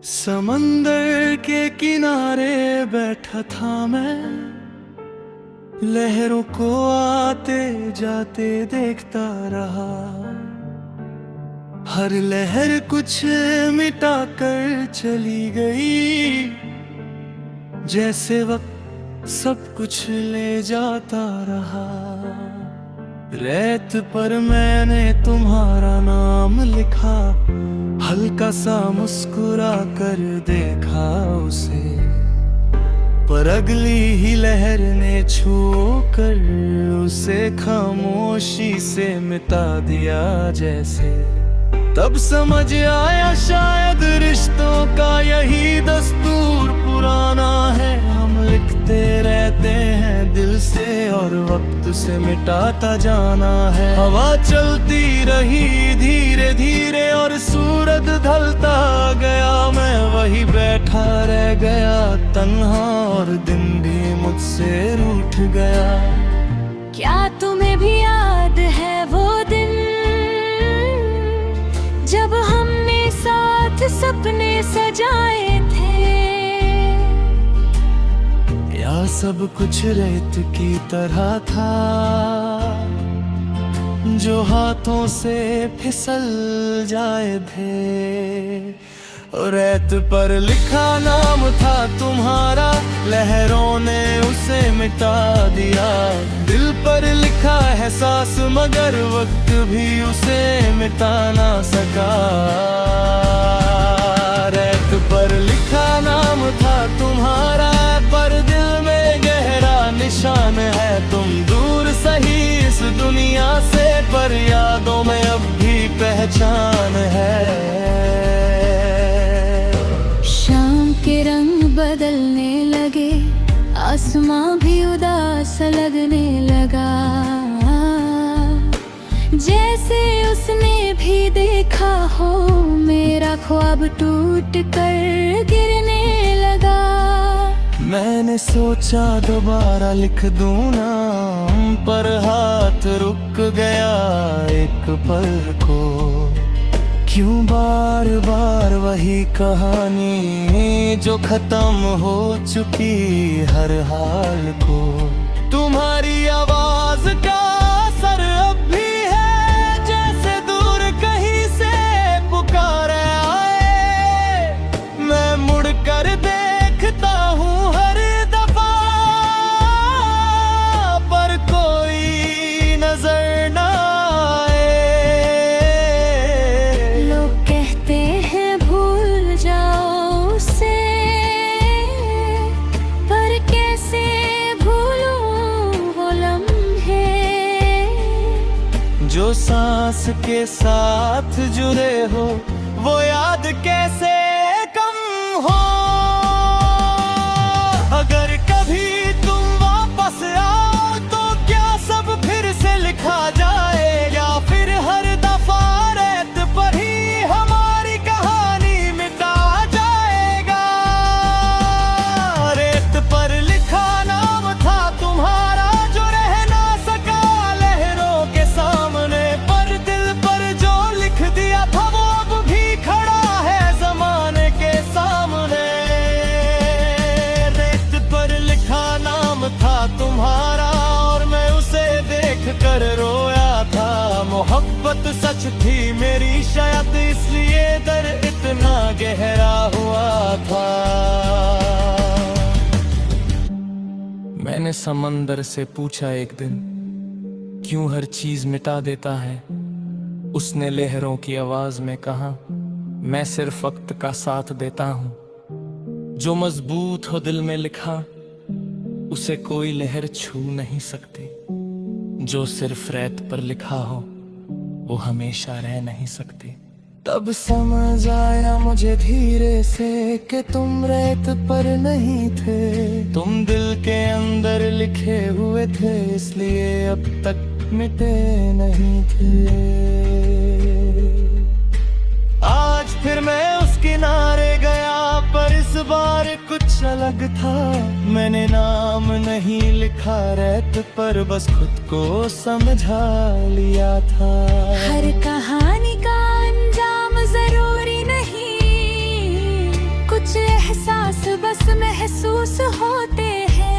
समंदर के किनारे बैठा था मैं, लहरों को आते जाते देखता रहा। हर लहर कुछ मिटा कर चली गई, जैसे वक्त सब कुछ ले जाता रहा। रेत पर मैंने तुम्हारा नाम लिखा, हल्का सा मुस्कुरा कर देखा उसे, पर अगली ही लहर ने छू कर उसे खामोशी से मिटा दिया जैसे। तब समझ आया शायद रिश्तों का यही दस्तूर पुराना है, हम लिखते रहते हैं दिल से और वक्त से मिटाता जाना है। हवा चलती रही धीरे धीरे और सूरज ढलता गया, मैं वही बैठा रह गया तन्हा और दिन भी मुझसे रूठ गया। क्या तुम्हें भी याद है वो दिन जब हमने साथ सपने सजाए थे? या सब कुछ रेत की तरह था जो हाथों से फिसल जाए थे। रेत पर लिखा नाम था तुम्हारा, लहरों ने उसे मिटा दिया। दिल पर लिखा एहसास मगर वक्त भी उसे मिटा ना सका। रेत पर लिखा नाम था तुम्हारा, पर दिल में गहरा निशान है। तुम दूर सही इस दुनिया से, पर यादों में अब भी पहचान है। शाम के रंग बदलने लगे, आसमां भी उदास लगने लगा, जैसे उसने भी देखा हो मेरा ख्वाब टूट कर गिरने लगा। मैंने सोचा दोबारा लिख दूं नाम, पर हाथ रुक गया एक पल को। क्यों बार बार वही कहानी जो खत्म हो चुकी हर हाल को। तुम्हारी आवाज का असर अब भी है, जैसे दूर कहीं से पुकार आए। मैं मुड़ कर देखता हूँ हर दफा, पर कोई नजर ना आए। लोग कहते हैं भूल जाओ उसे, पर कैसे भूलूं वो लम्हे जो सांस के साथ जुड़े हो, वो याद कैसे कम हो। अगर कभी तुम वापस आओ तो क्या सब फिर से लिखा जाए, या फिर हर दफा रेत पर ही हमारी कहानी मिटा जाएगा। रेत पर लिखा नाम था तुम्हारा जो रह ना सका लहरों के सामने, पर दिल पर जो लिख दिया था वो अब भी खड़ा है जमाने के सामने। रेत पर लिखा नाम था तुम्हारा और मैं उसे देख कर रोया था। मोहब्बत सच थी मेरी शायद, इसलिए दर्द इतना गहरा हुआ था। मैंने समंदर से पूछा एक दिन, क्यों हर चीज मिटा देता है? उसने लहरों की आवाज में कहा, मैं सिर्फ वक्त का साथ देता हूँ। जो मजबूत हो दिल में लिखा, उसे कोई लहर छू नहीं सकती। जो सिर्फ रेत पर लिखा हो, वो हमेशा रह नहीं सकती। तब समझ आया मुझे धीरे से कि तुम रेत पर नहीं थे, तुम दिल के अंदर लिखे हुए थे, इसलिए अब तक मिटे नहीं थे। आज फिर मैं उस किनारे गया, पर इस बार कुछ अलग था। मैंने नाम नहीं लिखा रेत पर, बस खुद को समझा लिया था। हर कहानी का अंजाम जरूरी नहीं, महसूस होते हैं।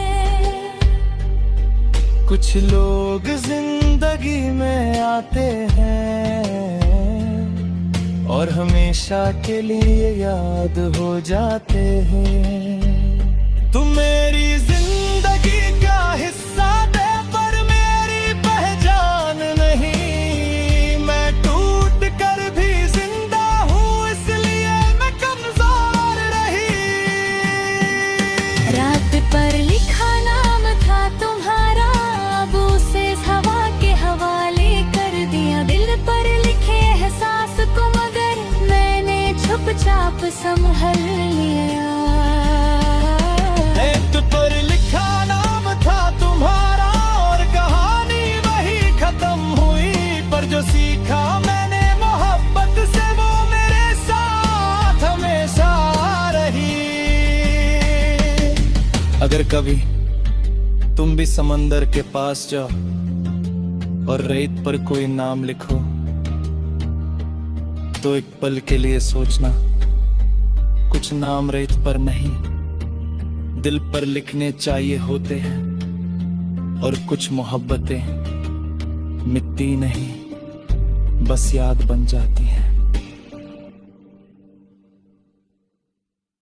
कुछ लोग जिंदगी में आते हैं और हमेशा के लिए याद हो जाते हैं। तुम मेरी जिंदगी का हिस्सा थे पर मेरी पहचान नहीं। मैं टूट कर भी जिंदा हूँ इसलिए मैं कमजोर रही। रात पर लिखा नाम था तुम्हारा, अब उसे हवा के हवाले कर दिया। दिल पर लिखे एहसास को मगर मैंने चुपचाप संभल लिया। रेत पर लिखा नाम था तुम्हारा और कहानी वही खत्म हुई। पर जो सीखा मैंने मोहब्बत से वो मेरे साथ हमेशा रही। अगर कभी तुम भी समंदर के पास जाओ और रेत पर कोई नाम लिखो तो एक पल के लिए सोचना, कुछ नाम रेत पर नहीं दिल पर लिखने चाहिए होते हैं। और कुछ मोहब्बतें मिटती नहीं बस याद बन जाती हैं।